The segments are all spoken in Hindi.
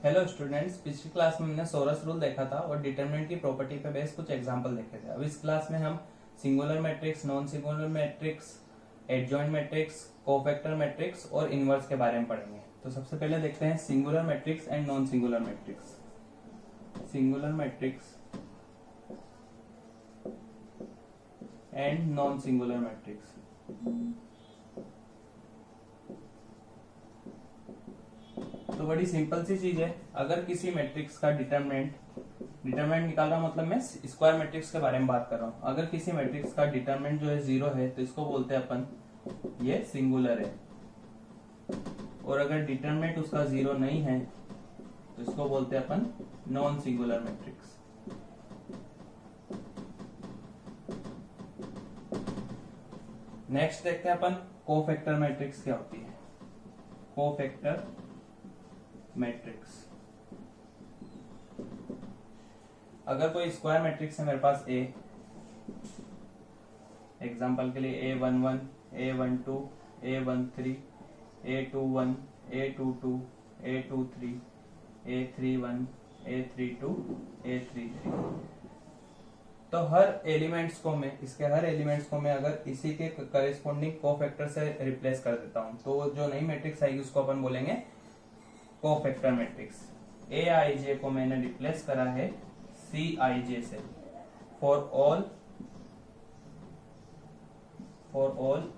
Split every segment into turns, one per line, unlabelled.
हेलो स्टूडेंट्स, पिछली क्लास में हमने सोरस रूल देखा था और डिटरमिनेंट की प्रॉपर्टी पे बेस कुछ एग्जांपल देखे थे। अब इस क्लास में हम singular matrix, non singular matrix, adjoint matrix, cofactor matrix और इनवर्स के बारे में पढ़ेंगे। तो सबसे पहले देखते हैं singular matrix and non singular matrix. Singular matrix and non singular matrix. तो बड़ी सिंपल सी चीज है, अगर किसी मैट्रिक्स का डिटरमिनेंट निकाल रहा हूं, मतलब मैं स्क्वायर मैट्रिक्स के बारे में बात कर रहा हूं। अगर किसी मैट्रिक्स का डिटरमिनेंट जो है 0 है तो इसको बोलते हैं अपन ये सिंगुलर है, और अगर डिटरमिनेंट उसका 0 नहीं है तो इसको बोलते हैं अपन नॉन सिंगुलर मैट्रिक्स। नेक्स्ट देखते हैं अपन कोफैक्टर मैट्रिक्स क्या होती है। कोफैक्टर मैट्रिक्स, अगर कोई स्क्वायर मैट्रिक्स है मेरे पास ए, एग्जांपल के लिए A11, A12, A13, A21, A22, A23, A31, A32, A33, तो हर एलिमेंट्स को मैं अगर इसी के करेस्पॉन्डिंग कोफैक्टर से रिप्लेस कर देता हूं तो जो नई मैट्रिक्स आएगी उसको अपन बोलेंगे कोफैक्टर मैट्रिक्स। ए आई जे को मैंने रिप्लेस करा है सी आई जे से, फॉर ऑल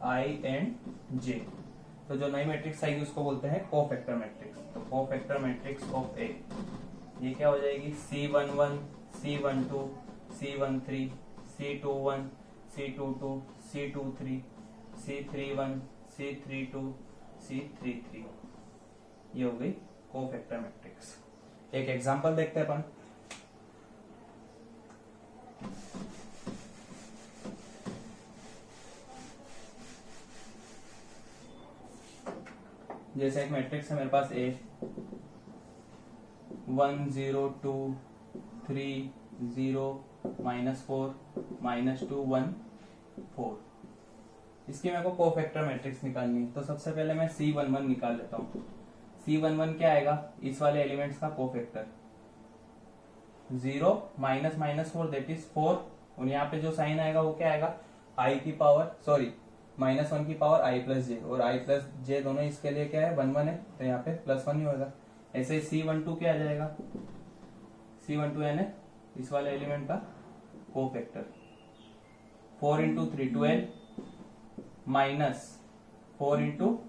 आई एंड जे। तो जो नई मैट्रिक्स आएगी उसको बोलते हैं कोफैक्टर मैट्रिक्स। तो कोफैक्टर मैट्रिक्स ऑफ ए, ये क्या हो जाएगी C11, C12, C13, C21, C22, C23, C31, C32, C33, ये हो गई कोफैक्टर मैट्रिक्स। एक एग्जांपल देखते हैं अपन। जैसे एक मैट्रिक्स है मेरे पास A 1 0 2 3 0 -4 -2 1 4, इसकी मेरे को कोफैक्टर मैट्रिक्स निकालनी है। तो सबसे पहले मैं C11 निकाल लेता हूँ। C11 क्या आएगा, इस वाले एलिमेंट्स का कोफैक्टर 0 -4 दैट इज 4, और यहाँ पे जो साइन आएगा वो क्या आएगा -1 की पावर i प्लस जे, और i प्लस जे दोनों इसके लिए क्या है 1 1 है, तो यहाँ पे +1 ही होगा। ऐसे C12 क्या आ जाएगा, C12 यानी इस वाले एलिमेंट का कोफैक्टर 4 इंटू 3 12 -4 इंटू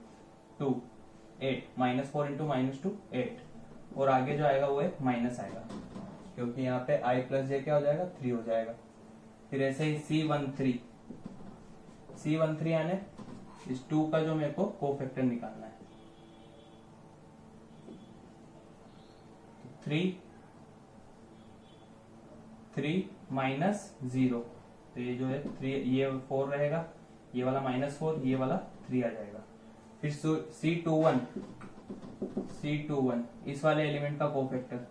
2 8, -4 इंटू -2 8, और आगे जो आएगा वो एक माइनस आएगा क्योंकि यहाँ पे i प्लस जे क्या हो जाएगा 3 हो जाएगा। फिर ऐसे ही C13 यानी इस 2 का जो मेरे को कोफैक्टर निकालना है 3 -0, तो ये जो है 3, ये 4 रहेगा, ये वाला -4, ये वाला 3 आ जाएगा। फिर C21 इस वाले एलिमेंट का कोफैक्टर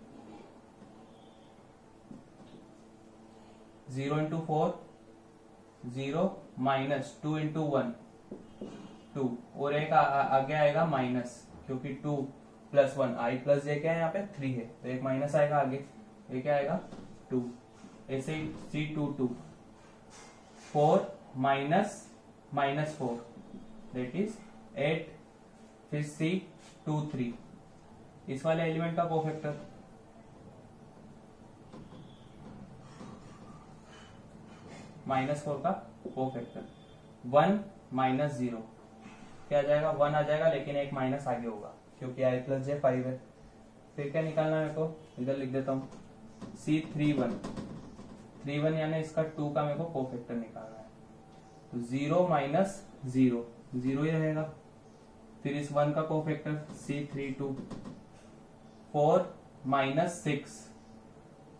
0 इंटू 4 0 -2 इंटू 1 2, और एक आगे आएगा माइनस क्योंकि 2 + 1 i प्लस जे क्या है यहाँ पे 3 है, तो एक माइनस आएगा आगे, ये क्या आएगा 2। ऐसे ही C22 4 -4 दैट इज 8। फिर C23 इस वाले एलिमेंट का कोफैक्टर -4 का कोफैक्टर 1 -0 क्या आ जाएगा 1 आ जाएगा, लेकिन एक माइनस आगे होगा क्योंकि i प्लस जे 5 है। फिर क्या निकालना है मेरे को, इधर लिख देता हूँ C31 यानी इसका 2 का मेरे को कोफैक्टर निकालना है, तो 0 -0 0 ही रहेगा। फिर इस 1 का कोफैक्टर C32 4 -6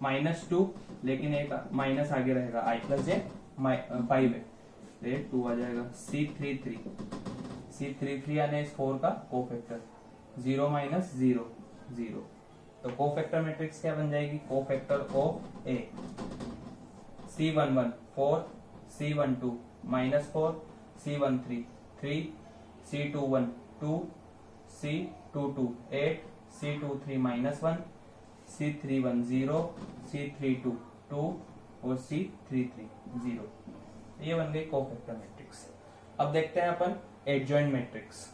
-2, लेकिन एक माइनस आगे रहेगा i प्लस जे 5 है, तो 2 आ जाएगा। C33 यानी इस 4 का कोफैक्टर 0 -0 0, तो कोफैक्टर मैट्रिक्स क्या बन जाएगी, cofactor of A C11 4 C12 -4 C13 3 C21 2 C22 8 C23 -1, C31 0, C32 2 और C33 0। ये बन गई कोफैक्टर मैट्रिक्स। अब देखते हैं अपन एडजॉइंट मैट्रिक्स।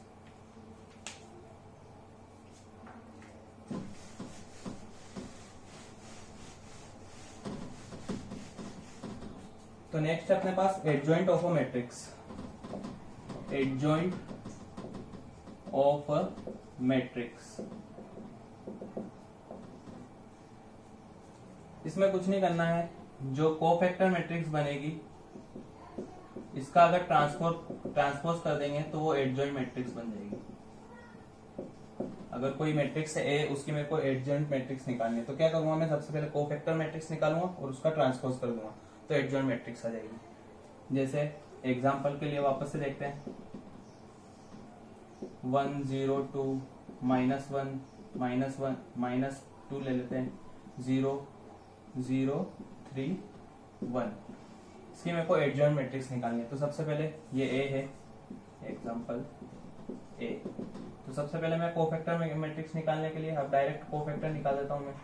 तो नेक्स्ट है अपने पास adjoint of a matrix. Adjoint of a matrix, इसमें कुछ नहीं करना है, जो कोफैक्टर मैट्रिक्स बनेगी इसका अगर ट्रांसपोज कर देंगे तो वो एडजॉइंट मैट्रिक्स बन जाएगी। अगर कोई मैट्रिक्स है ए, उसकी मेरे को एडजॉइंट मैट्रिक्स निकालनी है तो क्या करूंगा मैं, सबसे पहले कोफैक्टर मैट्रिक्स निकालूंगा और उसका ट्रांसपोज कर दूंगा तो एडजॉइंट मैट्रिक्स आ जाएगी। जैसे एग्जांपल के लिए वापस से देखते हैं, 1 0 2 -1 -2 ले लेते हैं, 0 0 3 1। इसकी मेरे को एडजॉइंट मैट्रिक्स निकालनी है। तो सबसे पहले ये ए है, एग्जांपल ए। तो सबसे पहले मैं कोफैक्टर मैट्रिक्स निकालने के लिए अब डायरेक्ट कोफैक्टर निकाल देता हूं मैं।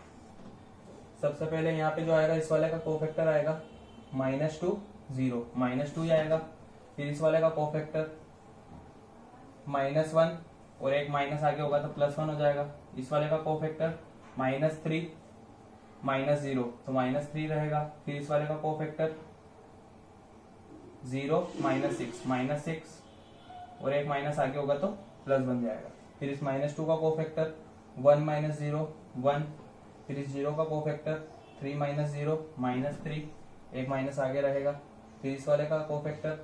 सबसे पहले यहाँ पे जो आएगा इस वाले का कोफैक्टर आएगा -2 0, -2 ही आएगा। फिर इस वाले का कोफैक्टर -1 और एक माइनस आगे होगा तो +1 हो जाएगा। इस वाले का कोफैक्टर -3 -0 तो -3 रहेगा। फिर इस वाले का कोफैक्टर 0 -6 और एक माइनस आगे होगा तो प्लस बन जाएगा। फिर इस -2 का कोफैक्टर 1 -0 1। फिर इस 0 का कोफैक्टर 3 -0 -3, एक माइनस आगे रहेगा। फिर इस वाले का कोफैक्टर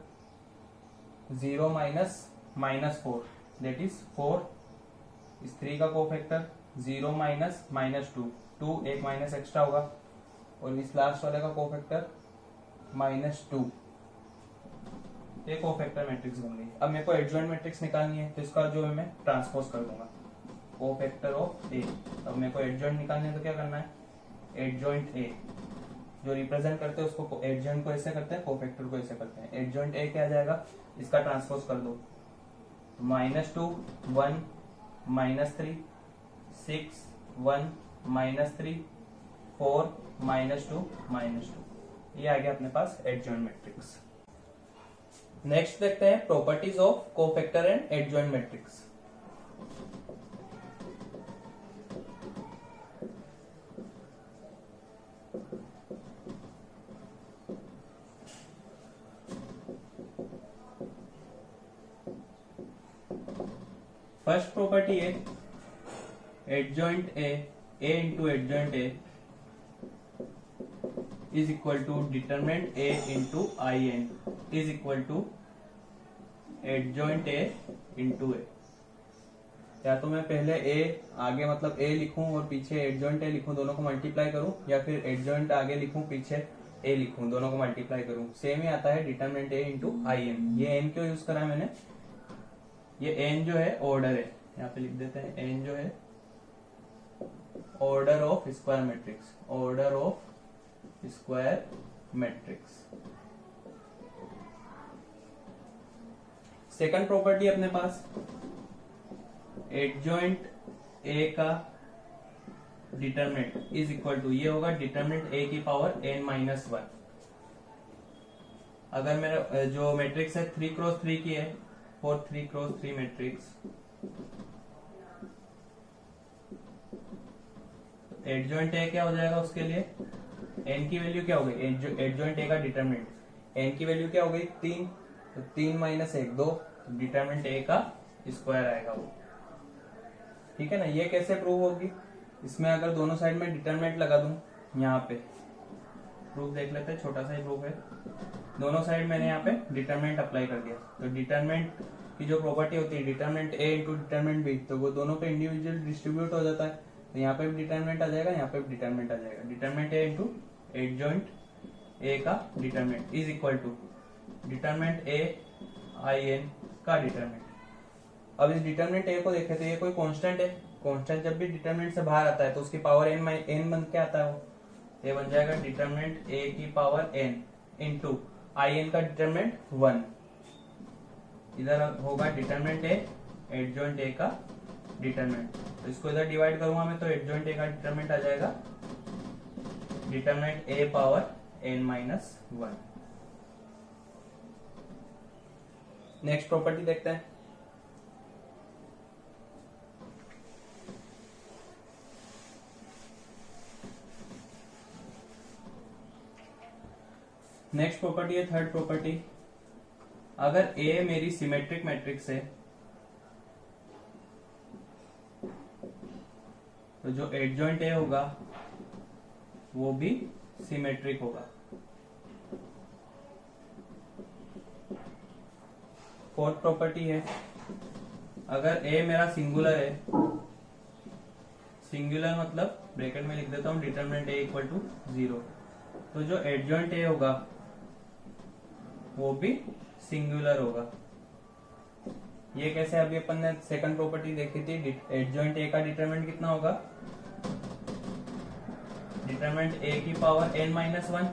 0 -4 दैट इज 4। इस 3 का कोफैक्टर 0 -2 एक माइनस एक्स्ट्रा होगा। और इस लास्ट वाले का कोफैक्टर -2। ये कोफैक्टर मैट्रिक्स बन गई। अब मेरे को एडजॉइंट मैट्रिक्स निकालनी है तो इसका जो है मैं ट्रांसपोज कर दूंगा, कोफैक्टर ऑफ ए। अब मेरे को एडजॉइंट निकालनी है तो क्या करना है, एडजॉइंट ए जो रिप्रेजेंट करते हैं उसको, एडजॉइंट को ऐसे करते हैं, कोफैक्टर को ऐसे करते हैं। एडजॉइंट ए क्या आ जाएगा, इसका ट्रांसपोज कर दो, -2 1 -3 6 1 -3 4 -2 -2। ये आ गया अपने पास एडजॉइंट मैट्रिक्स। नेक्स्ट देखते हैं properties of cofactor and adjoint matrix. First property है adjoint A into adjoint A is equal to determinant A into I N is equal to adjoint A into A. या तो मैं पहले ए आगे मतलब ए लिखूं और पीछे एडजॉइंट ए लिखूं, दोनों को मल्टीप्लाई करूं, या फिर एडजॉइंट आगे लिखूं पीछे ए लिखूं, दोनों को मल्टीप्लाई करूं। सेम ही आता है determinant A into I n. ये एन क्यों यूज करा है मैंने, ये एन जो है ऑर्डर है, यहाँ पे लिख देते हैं एन जो है order of square matrix, order of square matrix. Second property अपने पास एडजॉइंट ए का डिटरमिनेंट इज इक्वल टू, ये होगा डिटरमिनेंट ए की पावर n-1। अगर मेरा जो मैट्रिक्स है 3x3 की है, for 3x3 matrix, adjoint A क्या हो जाएगा उसके लिए, n की वैल्यू क्या हो गई, एडजॉइंट ए का डिटरमिनेंट n की वैल्यू क्या हो गई 3, तो 3 - 1 2, डिटरमिनेंट ए का स्क्वायर आएगा वो। ठीक है ना। ये कैसे प्रूव होगी, इसमें अगर दोनों साइड में डिटरमिनेंट लगा दूं, यहाँ पे प्रूफ देख लेते हैं, छोटा सा ही प्रूफ है। दोनों साइड मैंने यहाँ पे डिटरमिनेंट अप्लाई कर दिया, तो डिटरमिनेंट की जो प्रॉपर्टी होती है determinant A into determinant B, तो वो दोनों पे इंडिविजुअल डिस्ट्रीब्यूट हो जाता है। तो यहाँ पे भी डिटरमिनेंट आ जाएगा, यहाँ पे भी डिटरमिनेंट आ जाएगा। Determinant A into adjoint A का determinant is equal to determinant A I N का डिटरमिनेंट। अब इस डिटरमिनेंट ए को देखें तो ये कोई कांस्टेंट है, कांस्टेंट जब भी डिटरमिनेंट से बाहर आता है तो उसकी पावर n बन के आता है, वो ये बन जाएगा डिटरमिनेंट ए की power n into I N का डिटरमिनेंट 1। इधर होगा डिटरमिनेंट ए एडजॉइंट ए का डिटरमिनेंट। तो इसको इधर डिवाइड करूंगा मैं तो एडजॉइंट ए का डिटरमिनेंट आ जाएगा डिटरमिनेंट ए पावर n-1। नेक्स्ट प्रॉपर्टी देखते हैं। नेक्स्ट प्रॉपर्टी है थर्ड प्रॉपर्टी। अगर ए मेरी सिमेट्रिक मैट्रिक्स है तो जो एडजॉइंट ए होगा वो भी सिमेट्रिक होगा। फोर्थ प्रॉपर्टी है अगर ए मेरा सिंगुलर है, सिंगुलर मतलब ब्रैकेट में लिख देता हूं डिटरमिनेंट ए इक्वल टू 0, तो जो एडजॉइंट ए होगा वो भी सिंगुलर होगा। ये कैसे, अभी अपन ने सेकंड प्रॉपर्टी देखी थी, एडजॉइंट ए का डिटरमिनेंट कितना होगा, डिटरमिनेंट ए की पावर n-1।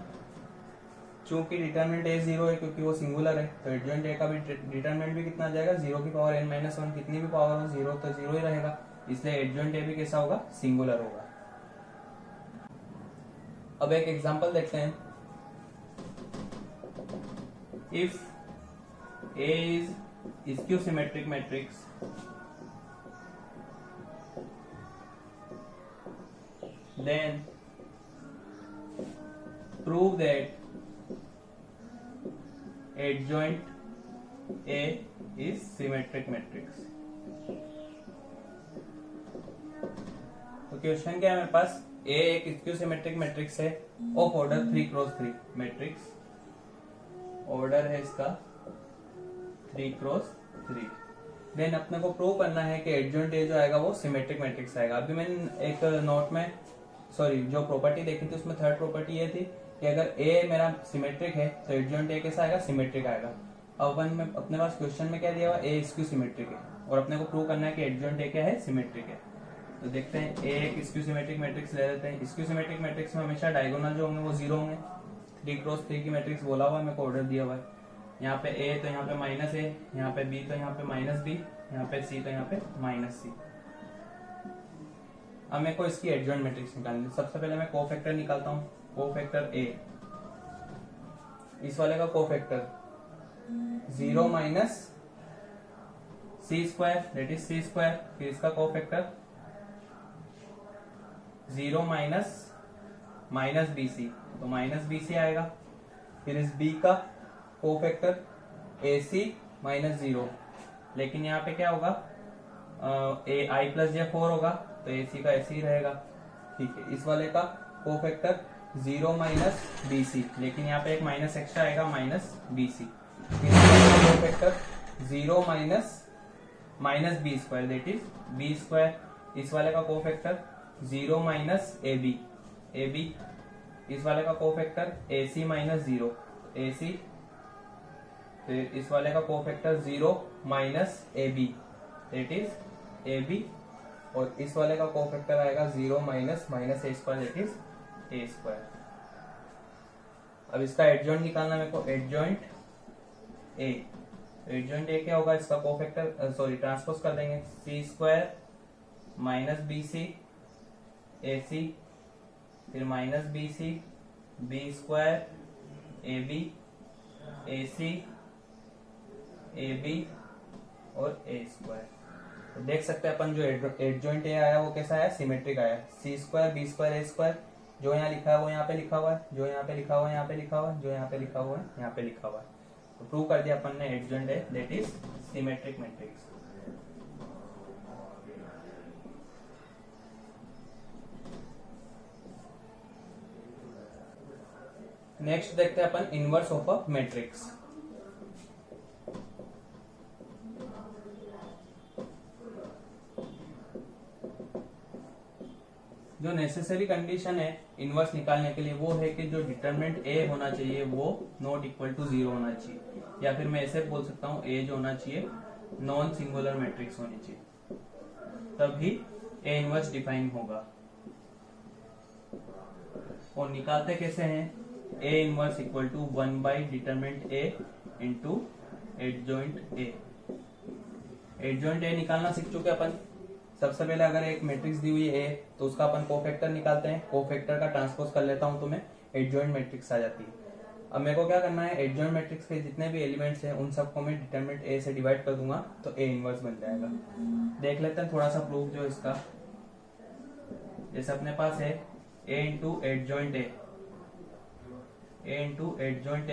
चूंकि डिटरमिनेंट ए 0 है क्योंकि वो सिंगुलर है, तो एडजॉइंट ए का भी डिटरमिनेंट भी कितना आ जाएगा, 0 की पावर n-1। कितनी भी पावर हो 0 तो 0 ही रहेगा, इसलिए एडजॉइंट ए भी कैसा होगा, सिंगुलर होगा। अब एक एग्जांपल देखते हैं। If A is skew symmetric matrix then prove that adjoint A is symmetric matrix। तो क्वेश्चन क्या है मेरे पास, A एक स्क्यू सिमेट्रिक मैट्रिक्स है of order 3x3 matrix, order है इसका 3x3। देन अपने को प्रूव करना है कि एडजॉइंट ए जो आएगा वो सिमेट्रिक मैट्रिक्स आएगा। अभी मैंने एक नोट में जो प्रॉपर्टी देखी थी उसमें थर्ड प्रॉपर्टी ये थी कि अगर ए मेरा सिमेट्रिक है तो एडजॉइंट ए कैसा आएगा, सिमेट्रिक आएगा। अब में अपने पास क्वेश्चन में क्या दिया हुआ, ए स्क्यू सिमेट्रिक है और अपने को प्रूव करना है कि एडजॉइंट ए क्या है, सिमेट्रिक है। तो देखते हैं, ए एक स्क्यू सिमेट्रिक मैट्रिक्स ले लेते हैं। स्क्यू सिमेट्रिक मैट्रिक्स में हमेशा डायगोनल जो होंगे वो 0 होंगे। 3x3 की मैट्रिक्स बोला हुआ है, मेरे को ऑर्डर दिया हुआ है। यहाँ पे ए तो यहाँ पे माइनस ए, यहाँ पे बी तो यहाँ पे माइनस बी, यहाँ पे सी तो यहाँ पे माइनस सी। अब मेरे को इसकी एडजॉइंट मैट्रिक्स निकालनी है। सबसे पहले मैं कोफैक्टर निकालता हूँ, कोफैक्टर ए, इस वाले का cofactor 0 minus C square that is C square, फिर इसका cofactor 0 minus minus B C, तो माइनस बी सी आएगा। फिर इस बी का कोफैक्टर ए सी माइनस 0, लेकिन यहाँ पे क्या होगा, ए आई प्लस जे 4 होगा तो ए सी का ऐसे ही रहेगा। ठीक है, इस वाले का कोफैक्टर 0 माइनस बी सी, लेकिन यहाँ पे एक माइनस एक्स्ट्रा आएगा, माइनस बी सी। फिर cofactor 0 minus minus B square that is B square. इस वाले का cofactor 0 minus A B, A B. इस वाले का कोफैक्टर ए सी माइनस 0, ए सी। फिर इस वाले का cofactor 0 minus A B that is A B, और इस वाले का कोफैक्टर आएगा 0 minus minus A square that is A square. अब इसका एडजॉइंट निकालना मेरे को, एडजॉइंट ए, एडजॉइंट ए क्या होगा, इसका कोफैक्टर सॉरी ट्रांसपोज कर देंगे, C square minus B C A C, फिर minus B C B square A B A C A B और ए स्क्वायर। तो देख सकते हैं अपन जो एडजॉइंट ए आया वो कैसा आया, सिमेट्रिक आया। सी स्क्वायर बी स्क्वायर ए स्क्वायर, जो यहाँ लिखा है वो यहाँ पे लिखा हुआ है, जो यहाँ पे लिखा हुआ है यहाँ पे लिखा हुआ है, जो यहाँ पे लिखा हुआ है यहाँ पे लिखा हुआ है। तो प्रूव कर दिया अपन ने adjoint A that is symmetric matrix. Next देखते हैं अपन इनवर्स ऑफ अ मैट्रिक्स। जो नेसेसरी कंडीशन है इनवर्स निकालने के लिए वो है कि जो डिटरमिनेंट ए होना चाहिए वो नॉट इक्वल टू 0 होना चाहिए, या फिर मैं ऐसे बोल सकता हूं ए जो होना चाहिए नॉन सिंगुलर मैट्रिक्स होनी चाहिए, तभी ए इनवर्स डिफाइन होगा। और निकालते कैसे हैं, A inverse equal to 1 by determinant A into adjoint A. Adjoint A निकालना सीख चुके अपन। सबसे पहले अगर एक मैट्रिक्स दी हुई है ए तो उसका अपन कोफैक्टर निकालते हैं। कोफैक्टर का ट्रांसपोज कर लेता हूं तो मैं एडजॉइंट मैट्रिक्स आ जाती है। अब मेरे को क्या करना है, एडजॉइंट मैट्रिक्स के जितने भी एलिमेंट्स हैं उन सबको मैं डिटरमिनेंट ए से डिवाइड कर दूंगा तो ए इनवर्स बन जाएगा। देख लेते हैं थोड़ा सा प्रूफ जो इसका। जैसे अपने पास है ए इंटू एडजॉइंट ए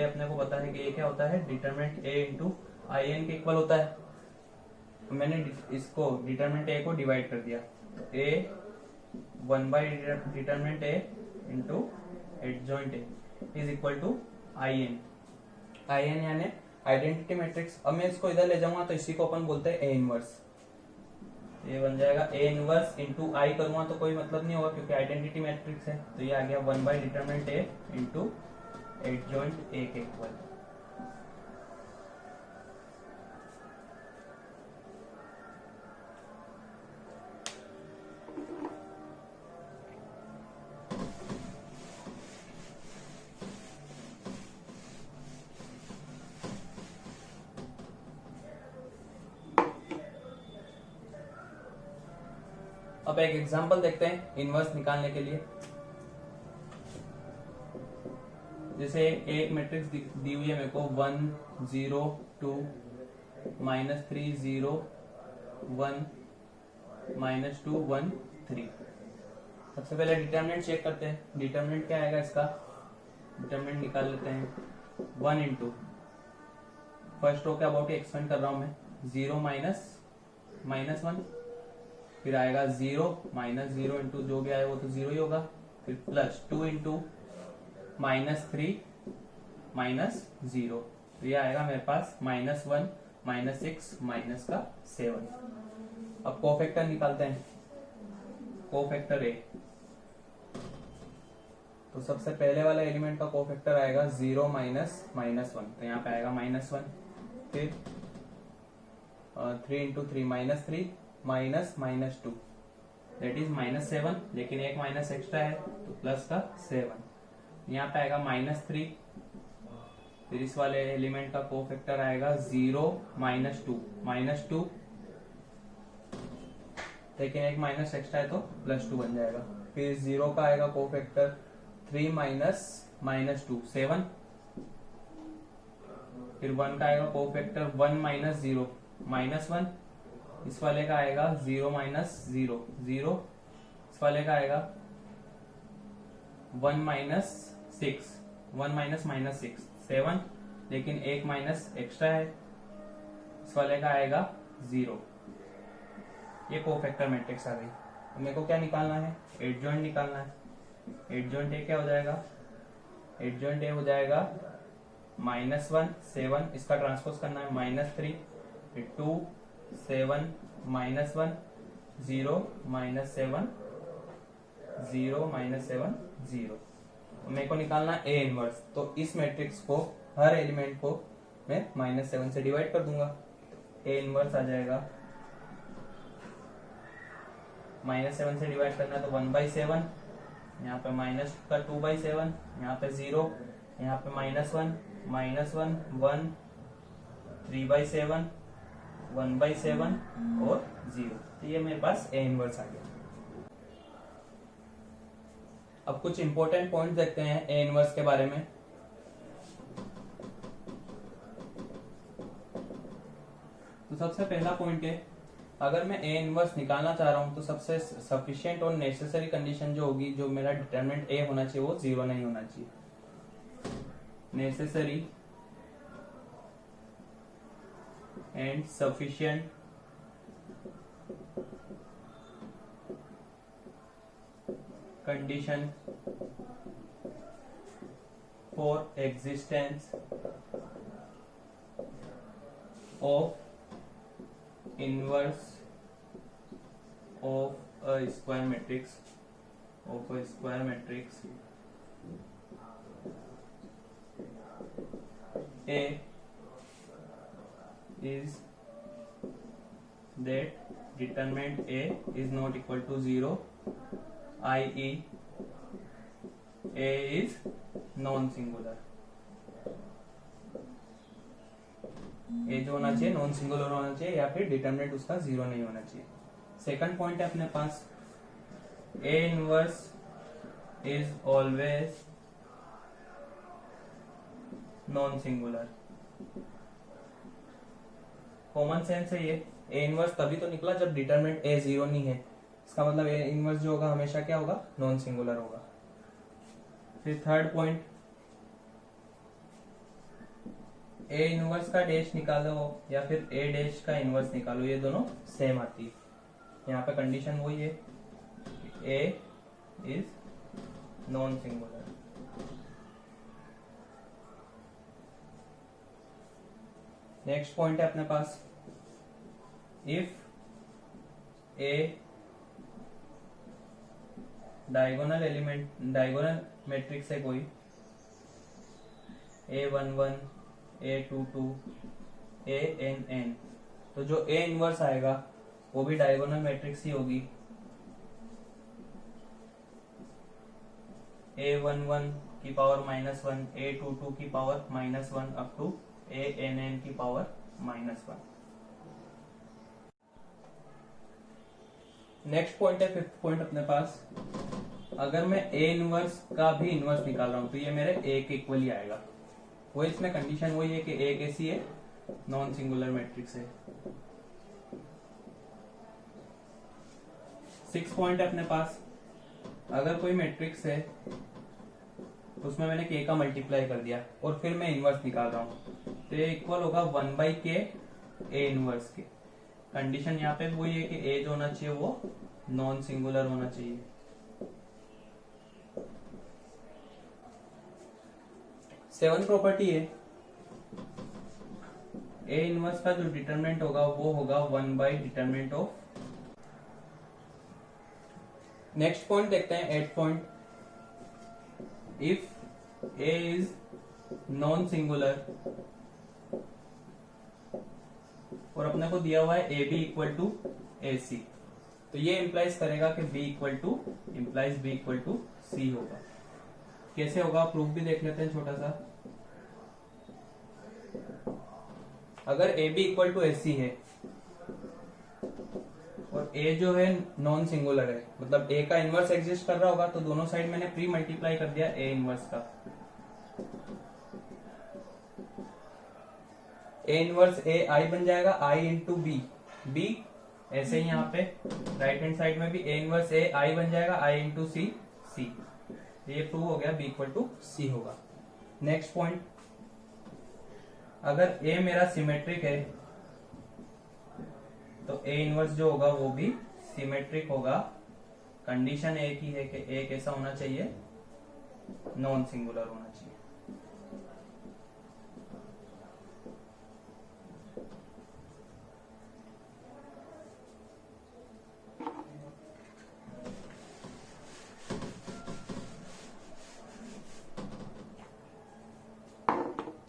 अपने को पता है कि ये क्या होता है, determinant A into I N के इक्वल होता है। मैंने इसको डिटरमिनेंट ए को डिवाइड कर दिया, A 1 by determinant A into adjoint A is equal to I N यानी आइडेंटिटी मैट्रिक्स। अब मैं इसको इधर ले जाऊंगा तो इसी को अपन बोलते हैं ए इनवर्स। ये बन जाएगा ए इनवर्स इंटू आई करूंगा तो कोई मतलब नहीं होगा क्योंकि आइडेंटिटी मैट्रिक्स है। तो ये आ गया 1 by determinant A into adjoint ए के इक्वल। अब एक एग्जांपल देखते हैं इनवर्स निकालने के लिए। जैसे एक मैट्रिक्स दी हुई है मेरे को 1 0 2 -3 0 1 -2 1 3। सबसे पहले डिटरमिनेंट चेक करते हैं। डिटरमिनेंट क्या आएगा इसका, डिटरमिनेंट निकाल लेते हैं। 1 इंटू फर्स्ट रो के अबाउट एक्सपेंड कर रहा हूं मैं, 0 -1, फिर आएगा 0 -0 इंटू जो भी आए वो तो 0 ही होगा, फिर प्लस 2 इंटू -3 -0, तो ये आएगा मेरे पास -1 -6 -7। अब कोफैक्टर निकालते हैं। कोफैक्टर ए, तो सबसे पहले वाला एलिमेंट का कोफैक्टर आएगा 0 -1, तो यहाँ पे आएगा -1, फिर 3 इंटू 3 -3 -2 दैट इज -7, लेकिन एक माइनस एक्स्ट्रा है तो प्लस का 7। यहाँ पे आएगा -3, फिर इस वाले एलिमेंट का कोफैक्टर आएगा 0 -2, लेकिन एक माइनस एक्स्ट्रा है तो +2 बन जाएगा। फिर 0 का आएगा कोफैक्टर 3 -2 7, फिर 1 का आएगा कोफैक्टर 1 -0 -1, इस वाले का आएगा 0 -0 0, इस वाले का आएगा 1 -6 7, लेकिन एक माइनस एक्स्ट्रा है, इस वाले का आएगा 0। ये कोफैक्टर मैट्रिक्स आ गई। तो मेरे को क्या निकालना है, एडजॉइंट निकालना है। एडजॉइंट ए क्या हो जाएगा, एडजॉइंट ए हो जाएगा -1 7, इसका ट्रांसपोज करना है -3, फिर 2 7 -1 0 -7 0 -7 0। मेरे को निकालना ए इनवर्स, तो इस मैट्रिक्स को हर एलिमेंट को मैं -7 से डिवाइड कर दूंगा। ए इनवर्स आ जाएगा, -7 से डिवाइड करना है तो 1/7, यहाँ पे माइनस का 2/7, यहाँ पे 0, यहाँ पे -1 -1 3/7 1/7 और 0। तो ये मेरे पास ए इनवर्स आ गया। अब कुछ इंपॉर्टेंट पॉइंट देखते हैं ए इनवर्स के बारे में। तो सबसे पहला पॉइंट है, अगर मैं ए इनवर्स निकालना चाह रहा हूं तो सबसे सफिशिएंट और नेसेसरी कंडीशन जो होगी, जो मेरा डिटरमिनेंट ए होना चाहिए वो 0 नहीं होना चाहिए। Necessary and sufficient condition for existence of inverse of a square matrix A is that determinant A is not equal to 0, i.e. A is non-singular। A जो होना चाहिए नॉन सिंगुलर होना चाहिए, या फिर डिटरमिनेंट उसका 0 नहीं होना चाहिए। सेकंड पॉइंट है अपने पास, A inverse is always non singular. Common sense है ये, ए इनवर्स तभी तो निकला जब डिटरमिनेंट ए जीरो नहीं है, इसका मतलब ए इनवर्स जो होगा हमेशा क्या होगा, नॉन सिंगुलर होगा। फिर थर्ड पॉइंट, ए इनवर्स का डैश निकालो या फिर ए डैश का इनवर्स निकालो, ये दोनों सेम आती है। यहाँ पे कंडीशन वही है, A is non singular. Next point है अपने पास, if A diagonal element, diagonal matrix है कोई, A11 A22 ANN, तो जो ए इनवर्स आएगा वो भी डायगोनल मैट्रिक्स ही होगी। A11 की पावर -1, A22 की पावर -1 अप टू ANN की पावर -1। नेक्स्ट पॉइंट है फिफ्थ पॉइंट अपने पास, अगर मैं ए इनवर्स का भी इनवर्स निकाल रहा हूं तो ये मेरे ए के इक्वल ही आएगा। वो इसमें कंडीशन वही है कि ए कैसी है, नॉन सिंगुलर मैट्रिक्स है। सिक्स पॉइंट है अपने पास, अगर कोई मैट्रिक्स है उसमें मैंने के का मल्टीप्लाई कर दिया और फिर मैं इनवर्स निकाल रहा हूं तो ये इक्वल होगा 1/k ए इनवर्स के। कंडीशन यहाँ पे वही है कि ए जो होना चाहिए वो नॉन सिंगुलर होना चाहिए। सेवन प्रॉपर्टी है, ए इनवर्स का जो डिटरमिनेंट होगा वो होगा 1/डिटरमिनेंट ऑफ। नेक्स्ट पॉइंट देखते हैं, eight point, if A is non singular और अपने को दिया हुआ है A B equal to A C, तो ये इंप्लाइज करेगा कि बी इक्वल टू सी होगा। कैसे होगा प्रूफ भी देख लेते हैं छोटा सा। अगर ए बी इक्वल टू ए सी है और ए जो है नॉन सिंगुलर है, मतलब ए का इनवर्स एग्जिस्ट कर रहा होगा, तो दोनों साइड मैंने प्री मल्टीप्लाई कर दिया ए इनवर्स का। ए इनवर्स ए आई बन जाएगा, आई इंटू बी, बी ऐसे ही यहाँ पे राइट हैंड साइड में भी ए इनवर्स ए आई बन जाएगा, आई इंटू सी, सी। ये प्रूव हो गया बी इक्वल टू सी होगा। नेक्स्ट पॉइंट, अगर ए मेरा सिमेट्रिक है तो ए इनवर्स जो होगा वो भी सिमेट्रिक होगा। कंडीशन ए की है कि ए कैसा होना चाहिए, नॉन सिंगुलर होना चाहिए।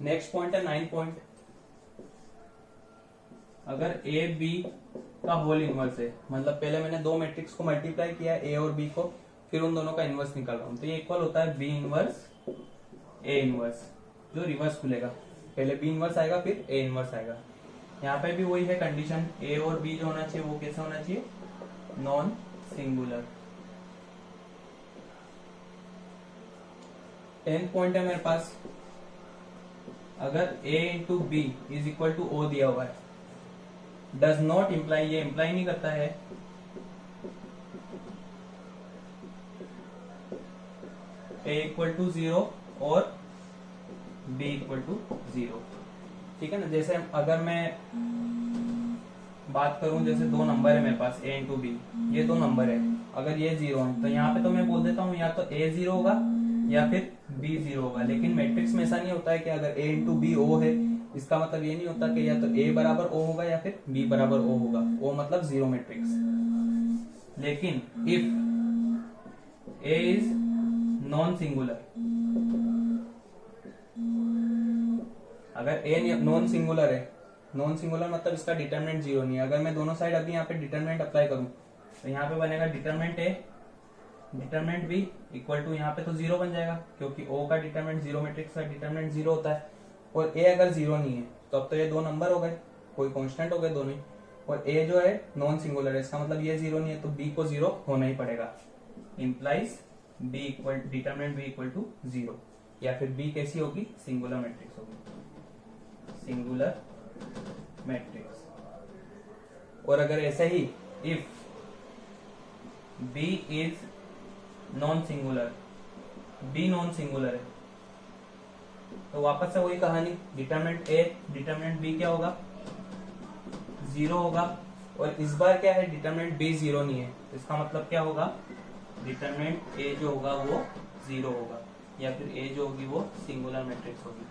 नेक्स्ट पॉइंट है 9 पॉइंट, अगर ए बी का होल इनवर्स है, मतलब पहले मैंने दो मैट्रिक्स को मल्टीप्लाई किया ए और बी को, फिर उन दोनों का इनवर्स निकाल रहा हूं, तो ये इक्वल होता है बी इनवर्स ए इनवर्स, जो रिवर्स खुलेगा, पहले बी इनवर्स आएगा फिर ए इनवर्स आएगा। यहाँ पे भी वही है कंडीशन, ए और बी जो होना चाहिए वो कैसा होना चाहिए, नॉन सिंगुलर। 10th पॉइंट है मेरे पास, अगर a into B is equal to O दिया हुआ है, डज नॉट इम्प्लाई, ये इम्प्लाई नहीं करता है a इक्वल टू 0 और b इक्वल टू 0। ठीक है ना, जैसे अगर मैं बात करूं, जैसे दो नंबर है मेरे पास a इंटू बी, ये दो नंबर है, अगर ये 0 है तो यहाँ पे तो मैं बोल देता हूँ या तो a 0 होगा या फिर b 0 होगा। लेकिन मैट्रिक्स में ऐसा नहीं होता है कि अगर a इंटू बी ओ है, इसका मतलब ये नहीं होता कि या तो a बराबर o होगा या फिर b बराबर o होगा, o मतलब जीरो मैट्रिक्स। लेकिन if a is non singular, अगर a नॉन सिंगुलर है, नॉन सिंगुलर मतलब इसका डिटरमिनेंट 0 नहीं है, अगर मैं दोनों साइड अभी यहाँ पे डिटरमिनेंट अप्लाई करूं तो यहाँ पे बनेगा determinant a determinant B equal to, यहाँ पे तो 0 बन जाएगा क्योंकि O का डिटरमिनेंट जीरो मैट्रिक्स का डिटरमिनेंट 0 होता है, और A अगर 0 नहीं है तो अब तो ये दो नंबर हो गए, कोई कांस्टेंट हो गए दोनों ही, और ए जो है नॉन सिंगुलर है, इसका मतलब ये जीरो नहीं है, तो बी को जीरो होना ही पड़ेगा। Implies B equal determinant B equal to zero, या फिर बी कैसी होगी, सिंगुलर मैट्रिक्स होगी, सिंगुलर मैट्रिक्स। और अगर ऐसे ही if B is non singular, B non singular है, तो वापस से वही कहानी, डिटरमिनेंट ए डिटरमिनेंट बी क्या होगा, जीरो होगा। और इस बार क्या है, डिटरमिनेंट बी जीरो नहीं है, तो इसका मतलब क्या होगा, डिटरमिनेंट ए जो होगा वो जीरो होगा, या फिर ए जो होगी वो सिंगुलर मैट्रिक्स होगी।